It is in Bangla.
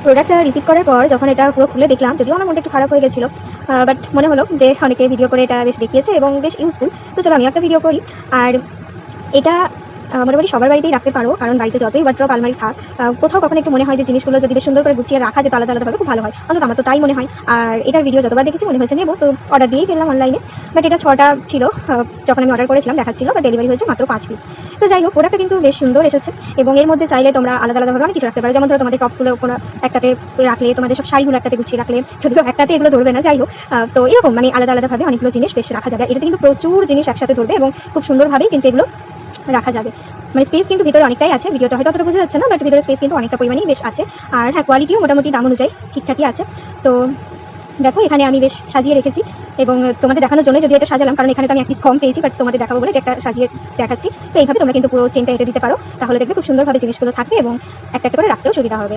প্রোডাক্টটা রিসিভ করার পর যখন এটা পুরো খুলে দেখলাম, যদিও আমার মনটা একটু খারাপ হয়ে গেছিলো, বাট মনে হলো যে অনেকে ভিডিও করে এটা বেশ দেখিয়েছে এবং বেশ ইউজফুল। তো চলো আমি একটা ভিডিও করি। আর এটা মোটামুটি সবার বাড়িতেই রাখতে পারো, কারণ বাড়িতে যতই ওয়ার্ড্রপ আলমারি থাক, কোথাও কখনো একটু মনে হয় যে জিনিসগুলো যদি বেশ সুন্দর করে গুছিয়ে রাখা যেত আলাদা আলাদাভাবে, খুব ভালো হয়। অন্তত আমার তো তাই মনে হয়। আর এটার ভিডিও যতবার দেখেছি মনে হয়েছে নেবো, তো অর্ডার দিয়েই ফেললাম অনলাইনে। বাট এটা 6টা ছিল, যখন আমি অর্ডার করেছিলাম দেখাচ্ছিল, বাট ডেলিভারি হয়েছে মাত্র 5 পিস। তো যাই হোক, প্রোডাক্টটা কিন্তু বেশ সুন্দর এসেছে এবং এর মধ্যে চাইলে তোমরা আলাদা আলাদাভাবে অনেক কিছু রাখতে পারো। যেমন ধরো তোমাদের টপসগুলো কোনো একটাতে রাখলে, তোমাদের সব শাড়িগুলো একটাতে গুছিয়ে রাখলে, যদিও একটাতে এগুলো ধরবে না, যাই হোক। তো এরকম মানে আলাদা আলাদাভাবে অনেকগুলো জিনিস বেশ রাখা যাবে। এটাতে কিন্তু প্রচুর জিনিস একসাথে ধরবে এবং খুব সুন্দরভাবেই কিন্তু এগুলো রাখা যাবে। মানে স্পেস কিন্তু ভিতরে অনেকটাই আছে, ভিডিওতে হয়তো অতটা বোঝা যাচ্ছে না, বাট ভিতরে স্পেস কিন্তু অনেকটা পরিমাণেই বেশ আছে। আর হ্যাঁ, কোয়ালিটিও মোটামুটি দাম অনুযায়ী ঠিকঠাকই আছে। তো দেখো, এখানে আমি বেশ সাজিয়ে রেখেছি এবং তোমাদের দেখানোর জন্য যদি এটা সাজালাম, কারণ এখানে তো আমি এক পিস কম পেয়েছি, বাট তোমাদের দেখাবো বলে এটা একটা সাজিয়ে দেখাচ্ছি। তো এইভাবে তোমরা কিন্তু পুরো চেনটা এটা দিতে পারো, তাহলে দেখবে খুব সুন্দরভাবে জিনিসগুলো থাকবে এবং একটা একটা করে রাখতেও সুবিধা হবে।